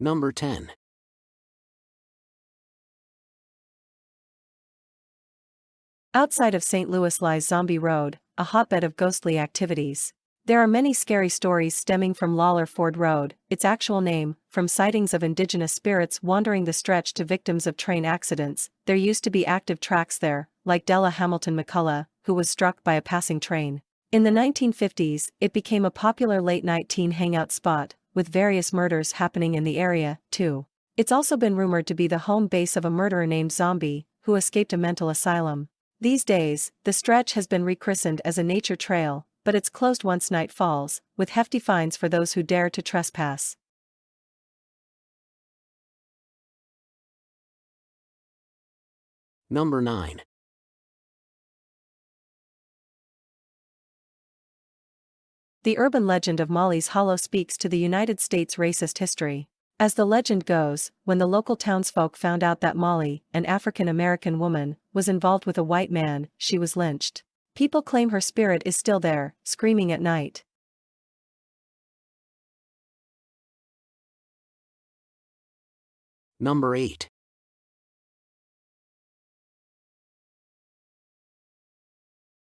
Number 10. Outside of St. Louis lies Zombie Road, a hotbed of ghostly activities. There are many scary stories stemming from Lawler Ford Road, its actual name, from sightings of indigenous spirits wandering the stretch to victims of train accidents. There used to be active tracks there, like Della Hamilton McCullough, who was struck by a passing train. In the 1950s, it became a popular late-night teen hangout spot, with various murders happening in the area, too. It's also been rumored to be the home base of a murderer named Zombie, who escaped a mental asylum. These days, the stretch has been rechristened as a nature trail, but it's closed once night falls, with hefty fines for those who dare to trespass. Number 9. The urban legend of Molly's Hollow speaks to the United States' racist history. As the legend goes, when the local townsfolk found out that Molly, an African-American woman, was involved with a white man, she was lynched. People claim her spirit is still there, screaming at night. Number 8.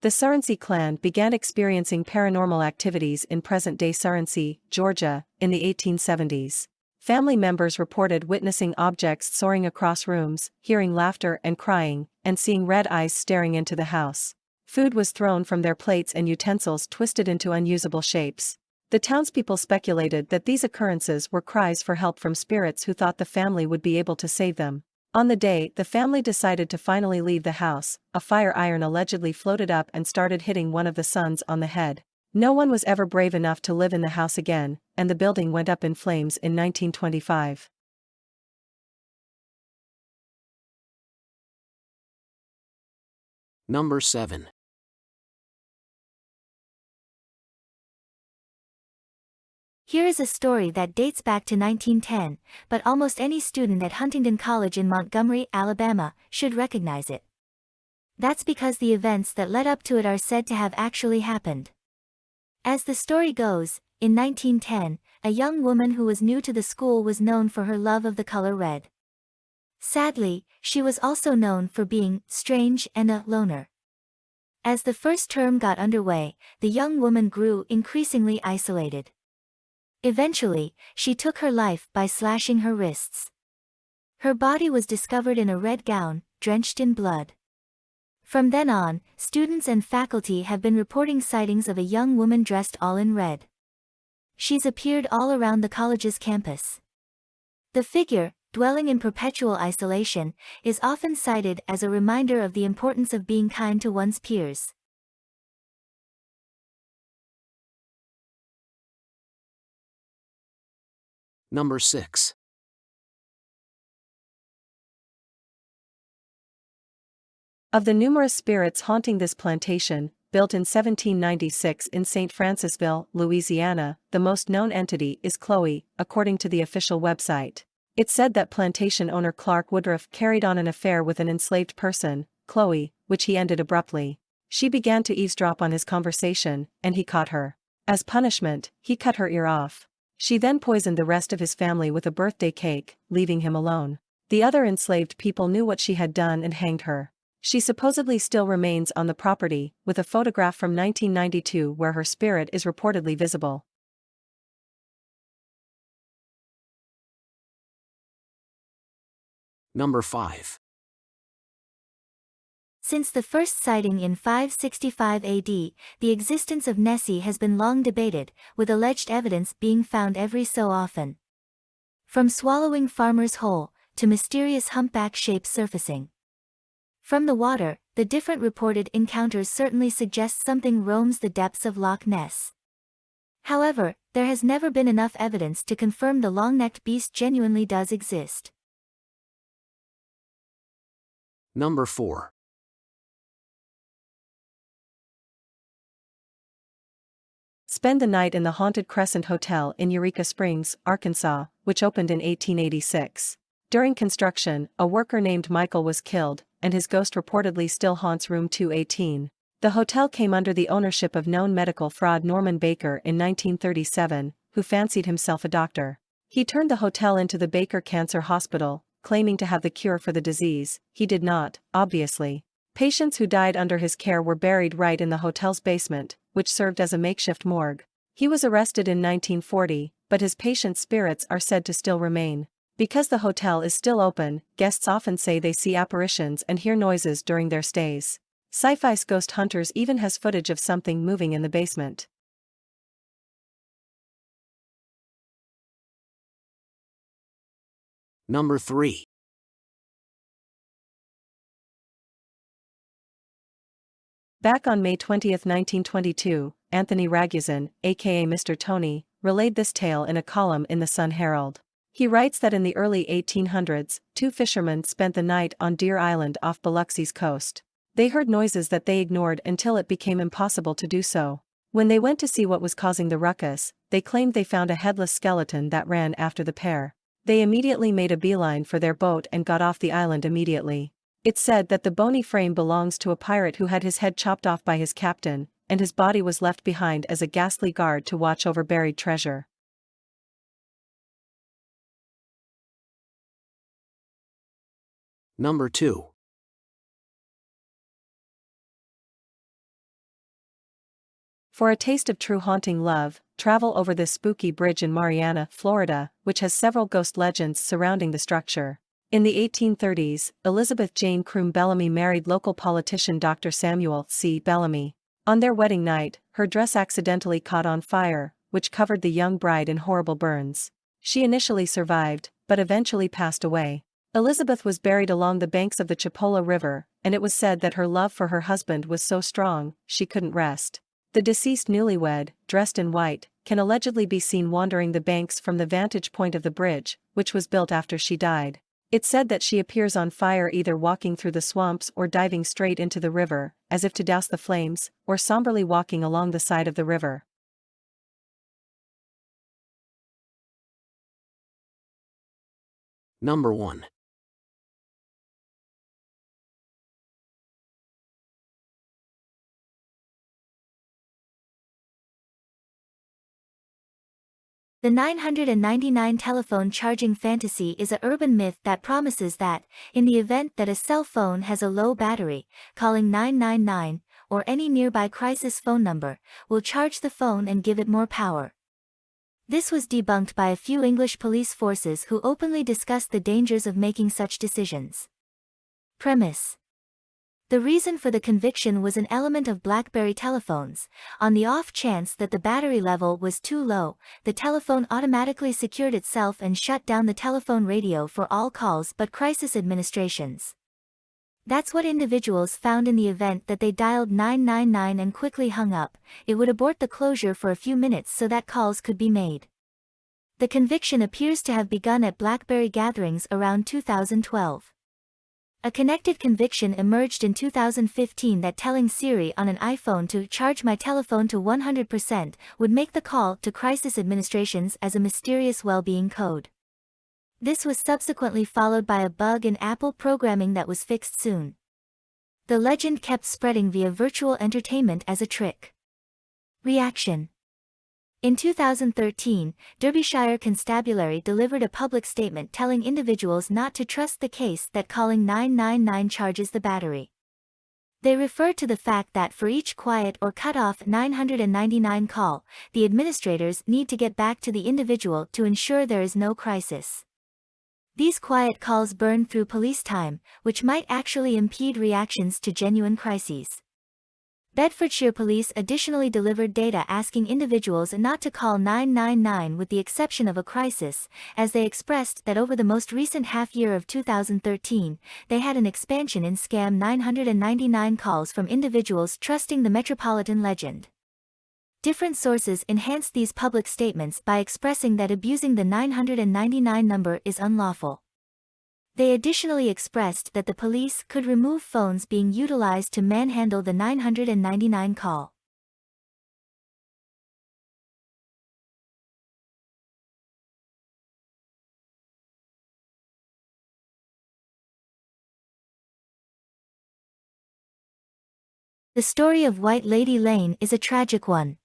The Surrency clan began experiencing paranormal activities in present-day Surrency, Georgia, in the 1870s. Family members reported witnessing objects soaring across rooms, hearing laughter and crying, and seeing red eyes staring into the house. Food was thrown from their plates and utensils twisted into unusable shapes. The townspeople speculated that these occurrences were cries for help from spirits who thought the family would be able to save them. On the day the family decided to finally leave the house, a fire iron allegedly floated up and started hitting one of the sons on the head. No one was ever brave enough to live in the house again, and the building went up in flames in 1925. Number 7. Here is a story that dates back to 1910, but almost any student at Huntingdon College in Montgomery, Alabama, should recognize it. That's because the events that led up to it are said to have actually happened. As the story goes, in 1910, a young woman who was new to the school was known for her love of the color red. Sadly, she was also known for being strange and a loner. As the first term got underway, the young woman grew increasingly isolated. Eventually, she took her life by slashing her wrists. Her body was discovered in a red gown, drenched in blood. From then on, students and faculty have been reporting sightings of a young woman dressed all in red. She's appeared all around the college's campus. The figure, dwelling in perpetual isolation, is often cited as a reminder of the importance of being kind to one's peers. Number 6. Of the numerous spirits haunting this plantation, built in 1796 in St. Francisville, Louisiana, the most known entity is Chloe, according to the official website. It's said that plantation owner Clark Woodruff carried on an affair with an enslaved person, Chloe, which he ended abruptly. She began to eavesdrop on his conversation, and he caught her. As punishment, he cut her ear off. She then poisoned the rest of his family with a birthday cake, leaving him alone. The other enslaved people knew what she had done and hanged her. She supposedly still remains on the property, with a photograph from 1992 where her spirit is reportedly visible. Number 5. Since the first sighting in 565 AD, the existence of Nessie has been long debated, with alleged evidence being found every so often. From swallowing farmers whole, to mysterious humpback shapes surfacing. From the water, the different reported encounters certainly suggest something roams the depths of Loch Ness. However, there has never been enough evidence to confirm the long-necked beast genuinely does exist. Number 4. Spend the night in the haunted Crescent Hotel in Eureka Springs, Arkansas, which opened in 1886. During construction, a worker named Michael was killed, and his ghost reportedly still haunts room 218. The hotel came under the ownership of known medical fraud Norman Baker in 1937, who fancied himself a doctor. He turned the hotel into the Baker Cancer Hospital, claiming to have the cure for the disease. He did not, obviously. Patients who died under his care were buried right in the hotel's basement, which served as a makeshift morgue. He was arrested in 1940, but his patient spirits are said to still remain. Because the hotel is still open, guests often say they see apparitions and hear noises during their stays. Sci-Fi's Ghost Hunters even has footage of something moving in the basement. Number 3. Back on May 20, 1922, Anthony Ragusan, aka Mr. Tony, relayed this tale in a column in the Sun Herald. He writes that in the early 1800s, two fishermen spent the night on Deer Island off Biloxi's coast. They heard noises that they ignored until it became impossible to do so. When they went to see what was causing the ruckus, they claimed they found a headless skeleton that ran after the pair. They immediately made a beeline for their boat and got off the island immediately. It's said that the bony frame belongs to a pirate who had his head chopped off by his captain, and his body was left behind as a ghastly guard to watch over buried treasure. Number 2. For a taste of true haunting love, travel over this spooky bridge in Marianna, Florida, which has several ghost legends surrounding the structure. In the 1830s, Elizabeth Jane Croom Bellamy married local politician Dr. Samuel C. Bellamy. On their wedding night, her dress accidentally caught on fire, which covered the young bride in horrible burns. She initially survived, but eventually passed away. Elizabeth was buried along the banks of the Chipola River, and it was said that her love for her husband was so strong, she couldn't rest. The deceased newlywed, dressed in white, can allegedly be seen wandering the banks from the vantage point of the bridge, which was built after she died. It's said that she appears on fire either walking through the swamps or diving straight into the river, as if to douse the flames, or somberly walking along the side of the river. Number 1. The 999 telephone charging fantasy is a urban myth that promises that, in the event that a cell phone has a low battery, calling 999, or any nearby crisis phone number, will charge the phone and give it more power. This was debunked by a few English police forces who openly discussed the dangers of making such decisions. Premise: the reason for the conviction was an element of BlackBerry telephones. On the off chance that the battery level was too low, the telephone automatically secured itself and shut down the telephone radio for all calls but crisis administrations. That's what individuals found in the event that they dialed 999 and quickly hung up. It would abort the closure for a few minutes so that calls could be made. The conviction appears to have begun at BlackBerry gatherings around 2012. A connected conviction emerged in 2015 that telling Siri on an iPhone to charge my telephone to 100% would make the call to crisis administrations as a mysterious well-being code. This was subsequently followed by a bug in Apple programming that was fixed soon. The legend kept spreading via virtual entertainment as a trick. Reaction: in 2013, Derbyshire Constabulary delivered a public statement telling individuals not to trust the case that calling 999 charges the battery. They refer to the fact that for each quiet or cut-off 999 call, the administrators need to get back to the individual to ensure there is no crisis. These quiet calls burn through police time, which might actually impede reactions to genuine crises. Bedfordshire Police additionally delivered data asking individuals not to call 999 with the exception of a crisis, as they expressed that over the most recent half-year of 2013, they had an expansion in scam 999 calls from individuals trusting the metropolitan legend. Different sources enhanced these public statements by expressing that abusing the 999 number is unlawful. They additionally expressed that the police could remove phones being utilized to manhandle the 999 call. The story of White Lady Lane is a tragic one.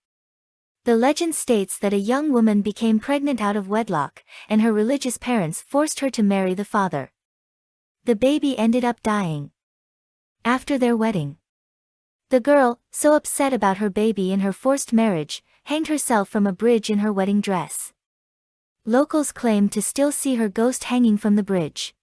The legend states that a young woman became pregnant out of wedlock, and her religious parents forced her to marry the father. The baby ended up dying after their wedding. The girl, so upset about her baby and her forced marriage, hanged herself from a bridge in her wedding dress. Locals claim to still see her ghost hanging from the bridge.